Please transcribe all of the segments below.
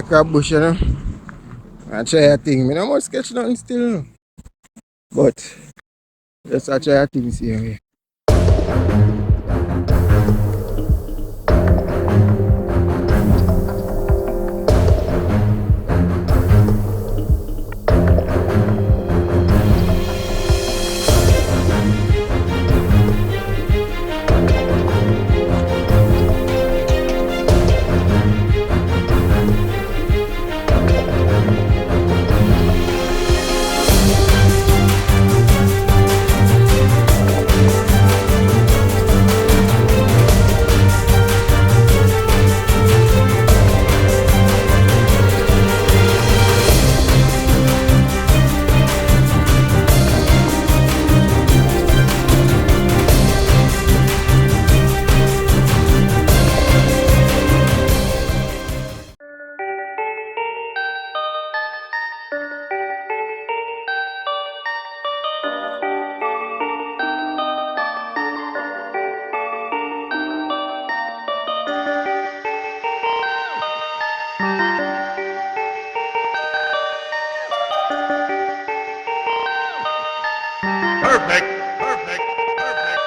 a crab bush, you know. I try a thing. I don't want to sketch nothing still, you know. But just I try a thing see here. Perfect, perfect, perfect, perfect.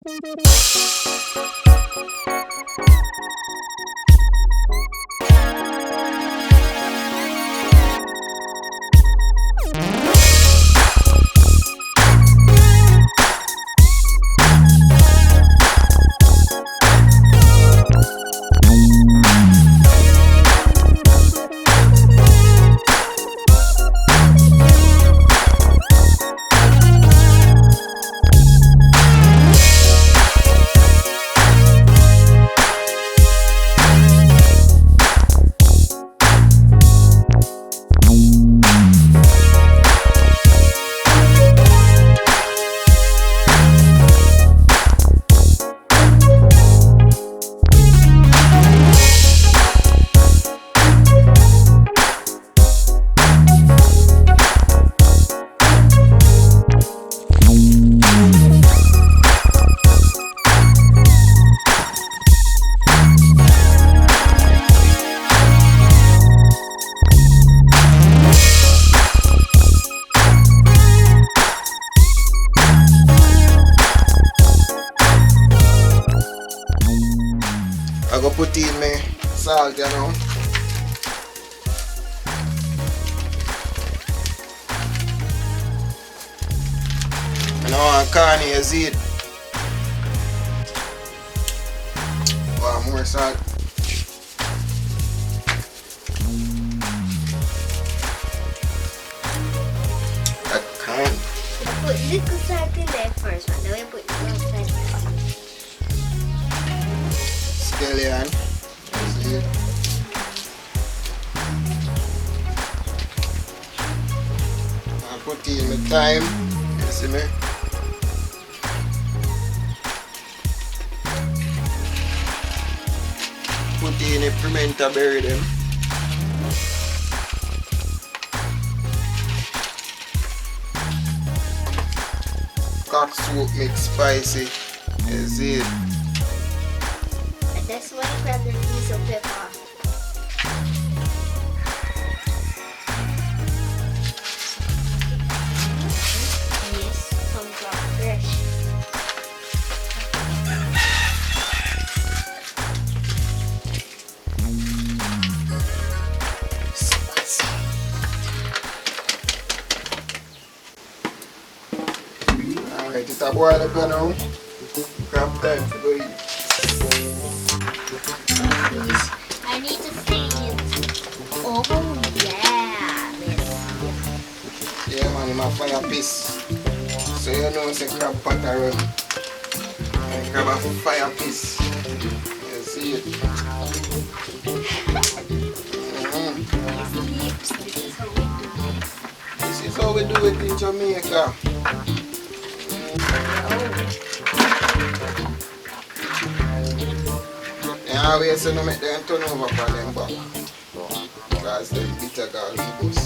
I go put in my salt, you know. And I want corn, you see it. Want more salt. That corn. Put little salt in there first, and then we put the salt. Scallion. See it. I put in my thyme. You see me? Put in a pimento berry them. Cock soup mix spicy. You see it? And that's why you grab the piece of pepper. Yes, some crab fresh. Spicy. Alright, it's a boil up now. Grab time to go eat. I need to see it. Oh, yeah. Yes. Yeah man, I'm a fire piece. So you know it's a crab pot around. I grab a fire piece. You see it? This is how we do it in Jamaica. And always you know make them turn over for them back. Because them bitter galibus.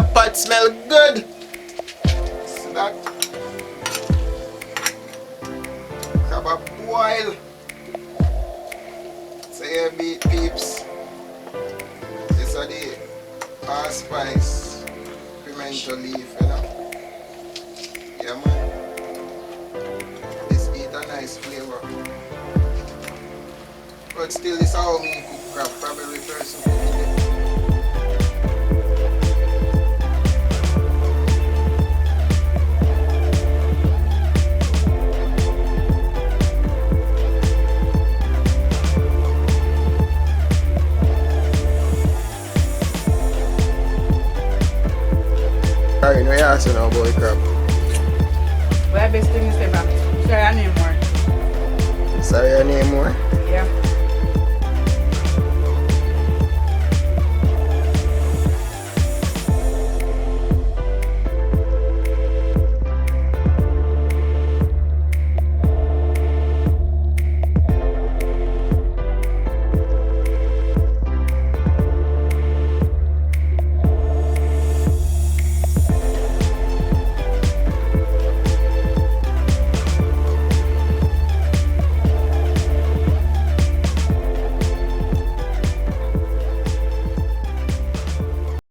that pot smell good. See that? Crab a boil. So yeah, beat peeps. This is the allspice pimento leaf, you know. Yeah man. This eat a nice flavor. But still this is how me cook crab. Probably person cooking it. Alright, no you asking now about the crab. What best thing is ever? Sorry, I need more. Sorry, your name more? Yeah.